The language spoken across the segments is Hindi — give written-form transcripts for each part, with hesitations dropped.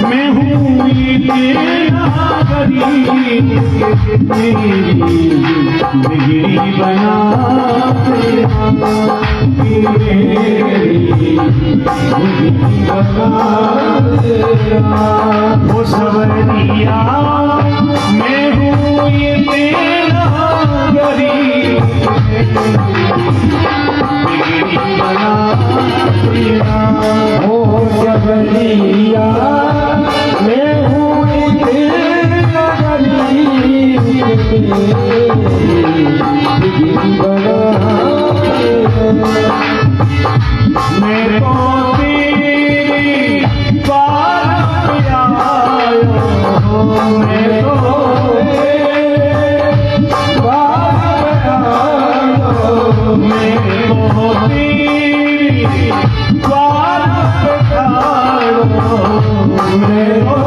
मैं हूँ तेरा गरीब, मेरी बिगड़ी बना वो सवरिया। मैं हूँ ये तेरा गरीब, बिगड़ी बना ओ सबरिया, मैं हूँ तेरा गरीब, बिगड़ी बना मैं तो तेरी बात पे आया हूँ, मैं तो तेरी बात पे आया हूँ, मैं तो तेरी बात पे आया हूँ, मैं तो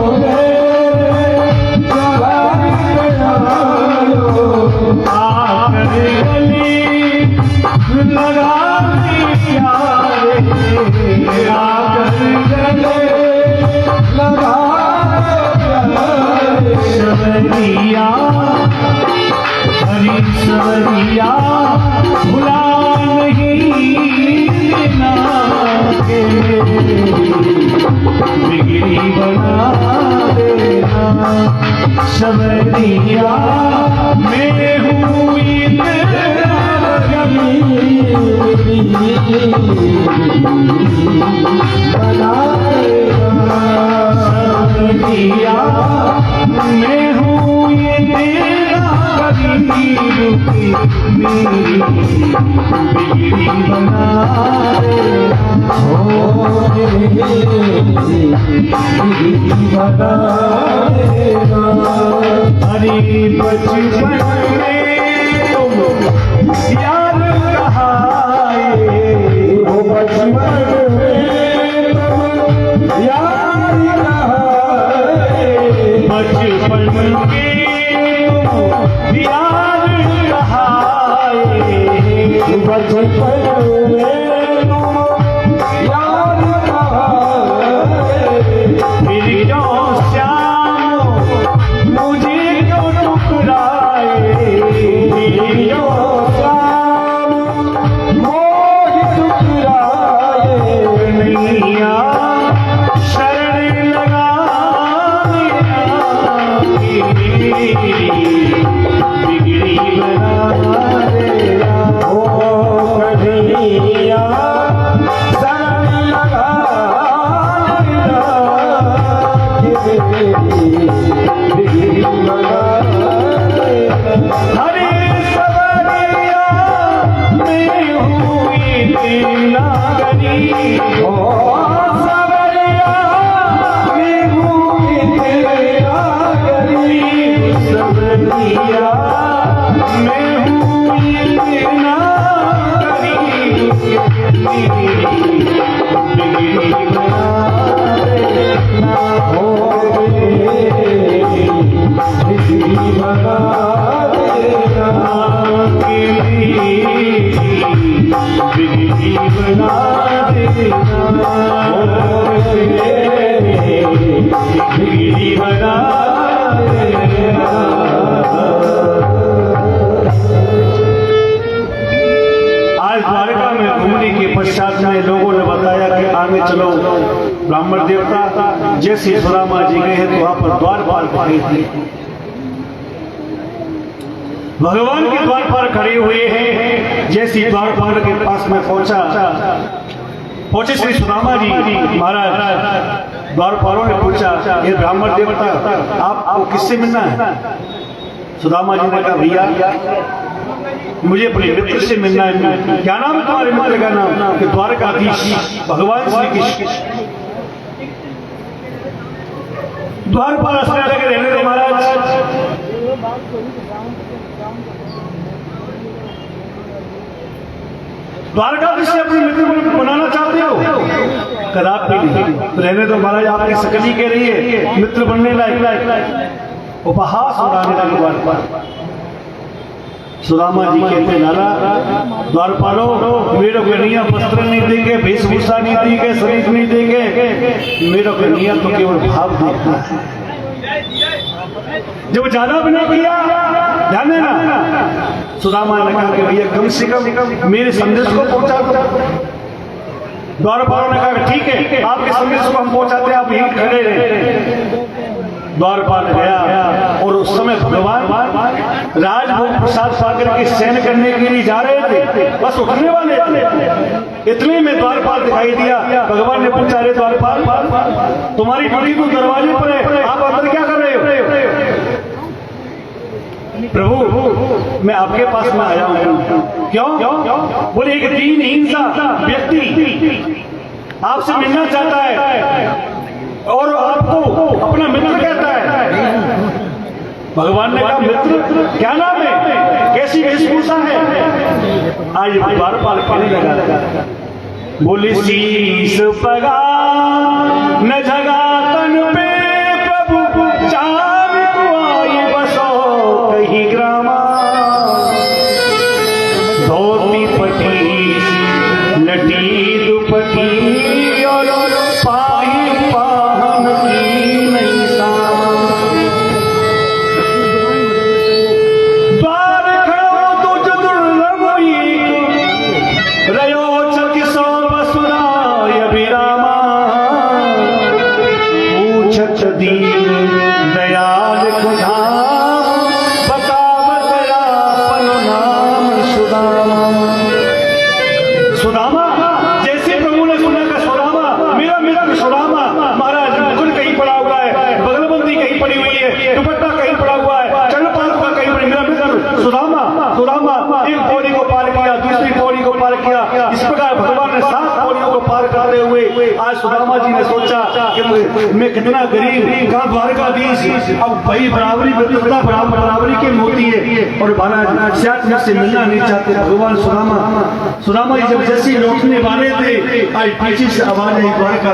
तेरी बात पे आया हूँ। आकर गली लगा सवरिया, हरी सवरिया, भुला नहीं देना के, बिगड़ी बना देना। सवरिया, मैं हूँ तेरा गरीब, बना सवरिया, मैं हूँ ये तेरा गरीब, मेरी बिगड़ी बना देना। अरे बचपन में तुम यार कहाए, ओ बचपन में तुम यार कहाए, बचपन के यार कहाए, बचपन में तुम यार कहाए, फिर क्यों श्याम मुझे क्यों ठुकराए, फिर क्यों श्याम मोह ठुकराए, मैया शरण लगा बिगड़ी बना देना। ओ कन्हैया शरण लगा बिगड़ी बना हरे सवरिया, मैं हूँ ये तेरा गरीब, ओ सबरिया, मैं हूँ तेरा गरीब, सवरिया, मैं हूँ ये तेरा गरीब, बिगड़ी बना देना। ओ बिगड़ी बना देना, बिगड़ी बना देना, बिगड़ी बना देना। आज द्वारका में घूमने के पश्चात में लोगों ने बताया कि आगे चलो, ब्राह्मण देवता जैसे सुदामा जी गए हैं तो वहां पर द्वारपाल खड़े थे। भगवान के द्वार पर खड़े हुए हैं। जैसे द्वारपाल के पास में पहुंचे श्री सुदामा जी महाराज, द्वारपालों ने पूछा, ये ब्राह्मण देवता आपको किससे मिलना है? सुदामा जी ने कहा, भैया मुझे अपने मित्र से मिलना है। क्या नाम तुम्हारे मित्र का नाम? कि द्वारकाधीश भगवान श्री कृष्ण। द्वारपाल हंसने लगे, रहने दो महाराज, द्वारकाधीश से अपने मित्र बनाना चाहते हो? कदापि नहीं, रहने दो महाराज, आपकी सकली के लिए मित्र बनने लायक। उपहास उड़ाने लगे द्वारपाल। सुदामा जी कहते, नाला द्वारपालो, मेरे को नहीं वस्त्र नहीं देंगे, वेशभूषा नहीं देंगे, शरीर नहीं देंगे, मेरा कन्हैया तो केवल भाव देखता है। जब ज्यादा बना भैया ध्यान देना, सुदामा ने कहा कि भैया कम से कम मेरे संदेश को पहुंचा दो। द्वारपाल ने कहा ठीक है, आपके संदेश को हम पहुंचाते हैं, आप यहीं खड़े रहे। द्वारपाल गया और उस समय भगवान राजभोग प्रसाद सागर की सैन करने के लिए जा रहे थे, बस उठने वाले थे। इतने में द्वारपाल दिखाई दिया। भगवान ने पूछा, रे द्वारपाल, तुम्हारी ड्यूटी तो दरवाजे पर है, आप अंदर क्या कर रहे हो? प्रभु मैं आपके पास में आया हूं। क्यों? बोले एक दीनहीन सा व्यक्ति आपसे मिलना चाहता है और आपको अपना मित्र कहता है। भगवान ने कहा, मित्र क्या नाम है, कैसी वेशभूषा है? आज द्वारपाल कहने लगा, बोले शीश पगा न जगा तन पे प्रभु चार को आई बसो कहीं ग्रामा। धोती पटी लटी दुपटी और पाही पाहन की नहीं सामा। द्वार खड़ो तुझ दुर्लभ रयो चक सो वसुराय विरामा। पूछत दीन दयाल कुधाम बतावत आपन नाम सुदामा। सुदामा जैसे प्रभु ने सुना का सुदामा मेरा मित्र सुदामा, महाराज मुकुट कहीं पड़ा हुआ है, बगलबंदी कहीं पड़ी हुई है, दुपट्टा कहीं पड़ा हुआ है, चरणपाल का कहीं पड़ी, मेरा मित्र सुदामा। सुदामा एक पौड़ी को पार किया, दूसरी पौड़ी को पार किया, इस प्रकार भगवान ने 7 पौड़ियों को पार करते हुए आज सुदामा जी ने सोचा कि मैं कितना गरीब, कहाँ द्वारकाधीश, अब भाई बराबरी मित्रता बराबरी की मोती है और महाराज शायद मुझसे मिलना नहीं चाहते। भगवान सुदामा जी जब जैसे लौटने वाले थे, आज पीछे से आवाज आई द्वारका